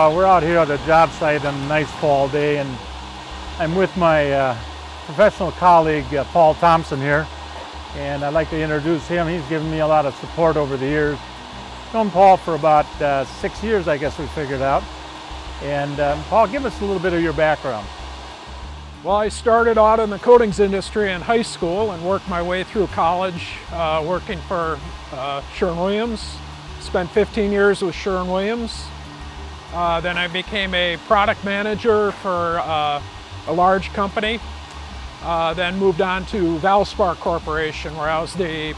We're out here at a job site on a nice fall day, and I'm with my professional colleague, Paul Thompson here, and I'd like to introduce him. He's given me a lot of support over the years. Known Paul for about 6 years, I guess we figured out. And Paul, give us a little bit of your background. Well, I started out in the coatings industry in high school and worked my way through college working for Sherwin-Williams. Spent 15 years with Sherwin-Williams. Then I became a product manager for a large company. Then moved on to Valspar Corporation, where I was the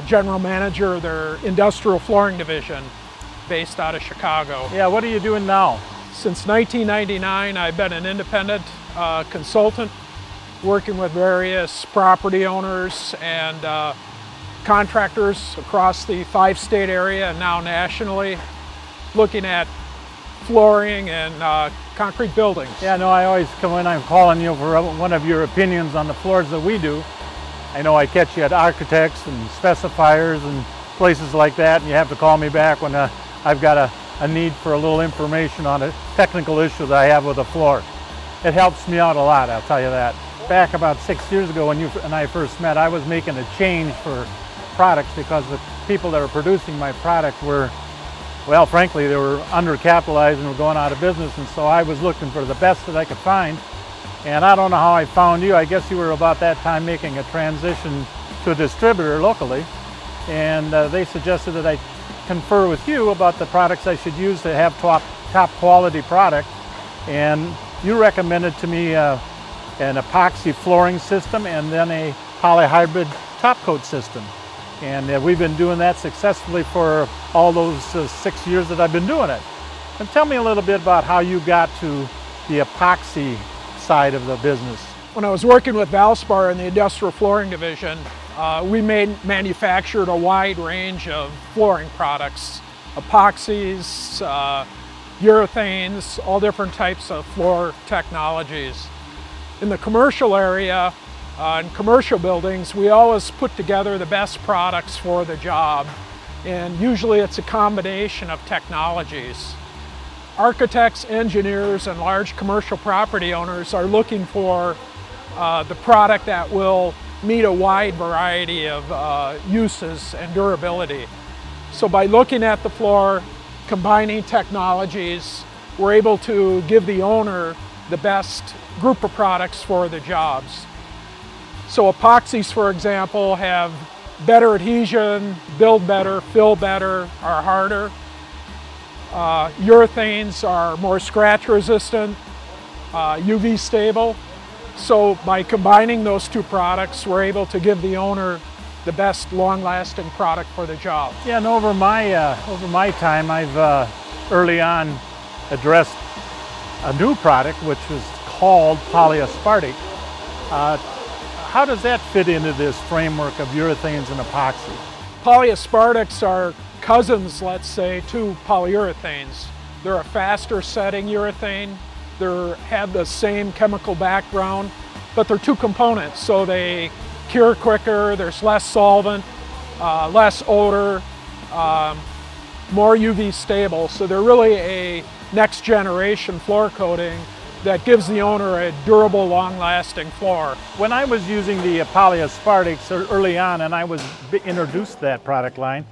general manager of their industrial flooring division based out of Chicago. Yeah, what are you doing now? Since 1999, I've been an independent consultant working with various property owners and contractors across the 5-state area and now nationally, looking at flooring and concrete buildings. Yeah, no, I always come when I'm calling you for one of your opinions on the floors that we do. I know I catch you at architects and specifiers and places like that, and you have to call me back when I've got a need for a little information on a technical issue that I have with a floor. It helps me out a lot, I'll tell you that. Back about 6 years ago when you and I first met, I was making a change for products because the people that were producing my product were, well, frankly, they were undercapitalized and were going out of business, and so I was looking for the best that I could find. And I don't know how I found you. I guess you were about that time making a transition to a distributor locally, and they suggested that I confer with you about the products I should use to have top quality product. And you recommended to me an epoxy flooring system and then a polyhybrid top coat system. And we've been doing that successfully for all those 6 years that I've been doing it. And tell me a little bit about how you got to the epoxy side of the business. When I was working with Valspar in the industrial flooring division, we manufactured a wide range of flooring products, epoxies, urethanes, all different types of floor technologies. In the commercial area, in commercial buildings, we always put together the best products for the job, and usually it's a combination of technologies. Architects, engineers, and large commercial property owners are looking for the product that will meet a wide variety of uses and durability. So by looking at the floor, combining technologies, we're able to give the owner the best group of products for the jobs. So epoxies, for example, have better adhesion, build better, fill better, are harder. Urethanes are more scratch resistant, UV stable. So by combining those two products, we're able to give the owner the best long-lasting product for the job. Yeah, and over my time, I've early on addressed a new product which was called Polyaspartic. How does that fit into this framework of urethanes and epoxy? Polyaspartics are cousins, let's say, to polyurethanes. They're a faster setting urethane. They have the same chemical background, but they're two components, so they cure quicker, there's less solvent, less odor, more UV stable. So they're really a next generation floor coating that gives the owner a durable, long-lasting floor. When I was using the Polyaspartics early on, and I was introduced to that product line,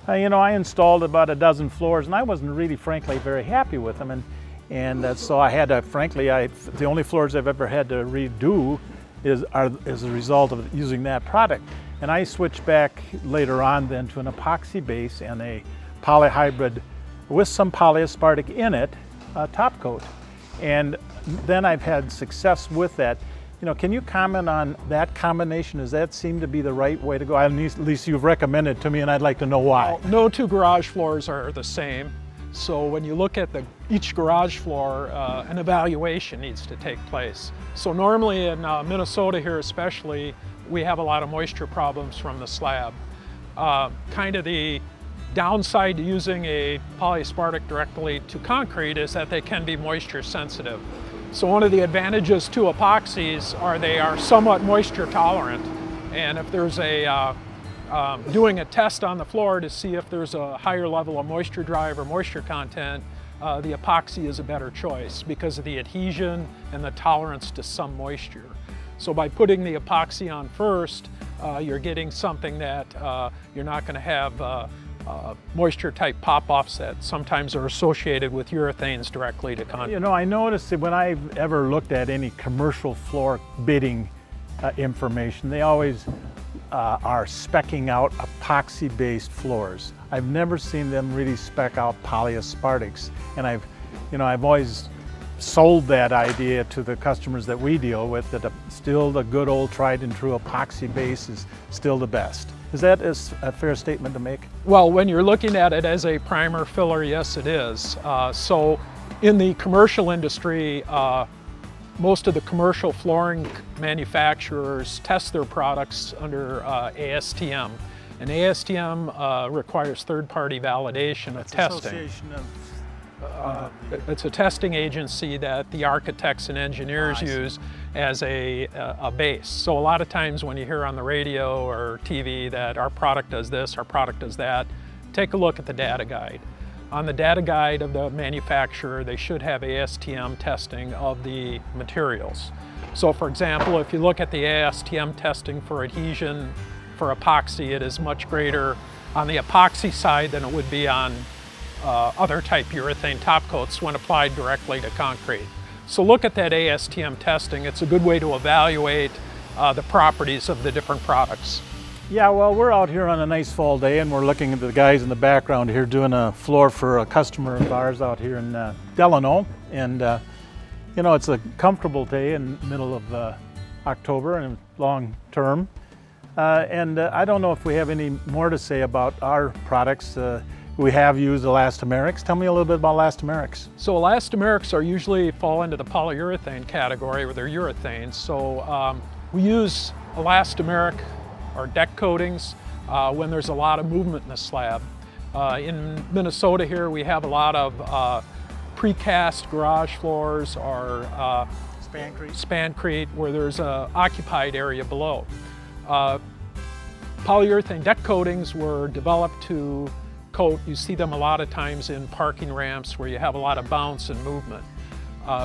you know, I installed about a dozen floors, and I wasn't really, frankly, very happy with them. And so I had to, frankly, the only floors I've ever had to redo is a result of using that product. And I switched back later on then to an epoxy base and a polyhybrid with some polyaspartic in it, top coat. And then I've had success with that. You know, can you comment on that combination? Does that seem to be the right way to go? At least you've recommended to me, and I'd like to know why. Well, no two garage floors are the same. So when you look at each garage floor, an evaluation needs to take place. So normally in Minnesota here especially, we have a lot of moisture problems from the slab. Kind of the downside to using a polyaspartic directly to concrete is that they can be moisture sensitive. So one of the advantages to epoxies are they are somewhat moisture tolerant. And if there's doing a test on the floor to see if there's a higher level of moisture drive or moisture content, the epoxy is a better choice because of the adhesion and the tolerance to some moisture. So by putting the epoxy on first, you're getting something that you're not going to have moisture type pop-offs that sometimes are associated with urethanes directly to contact. You know, I noticed that when I've ever looked at any commercial floor bidding information, they always are speccing out epoxy-based floors. I've never seen them really spec out polyaspartics, and I've always sold that idea to the customers that we deal with, that still the good old tried and true epoxy base is still the best. Is that a fair statement to make? Well, when you're looking at it as a primer filler, yes it is. So in the commercial industry, most of the commercial flooring manufacturers test their products under ASTM. And ASTM requires third-party validation of testing. It's a testing agency that the architects and engineers use as a base. So a lot of times when you hear on the radio or TV that our product does this, our product does that, take a look at the data guide. On the data guide of the manufacturer, they should have ASTM testing of the materials. So for example, if you look at the ASTM testing for adhesion for epoxy, it is much greater on the epoxy side than it would be on other type urethane top coats when applied directly to concrete. So look at that ASTM testing. It's a good way to evaluate the properties of the different products. Yeah, well, we're out here on a nice fall day and we're looking at the guys in the background here doing a floor for a customer of ours out here in Delano. And you know, it's a comfortable day in the middle of October and long term. I don't know if we have any more to say about our products. We have used elastomerics. Tell me a little bit about elastomerics. So elastomerics are usually fall into the polyurethane category where they're urethanes. So we use elastomeric or deck coatings when there's a lot of movement in the slab. In Minnesota here we have a lot of precast garage floors or spancrete where there's an occupied area below. Polyurethane deck coatings were developed to coat. You see them a lot of times in parking ramps where you have a lot of bounce and movement.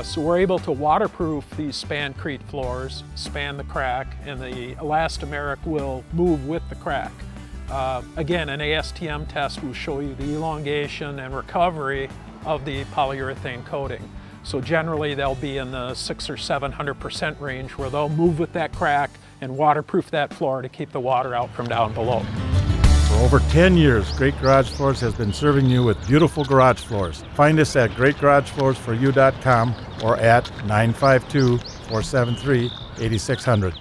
So we're able to waterproof these spancrete floors, span the crack, and the elastomeric will move with the crack. Again, an ASTM test will show you the elongation and recovery of the polyurethane coating. So generally they'll be in the 600 or 700% range where they'll move with that crack and waterproof that floor to keep the water out from down below. For over 10 years, Great Garage Floors has been serving you with beautiful garage floors. Find us at greatgaragefloorsforyou.com or at 952-473-8600.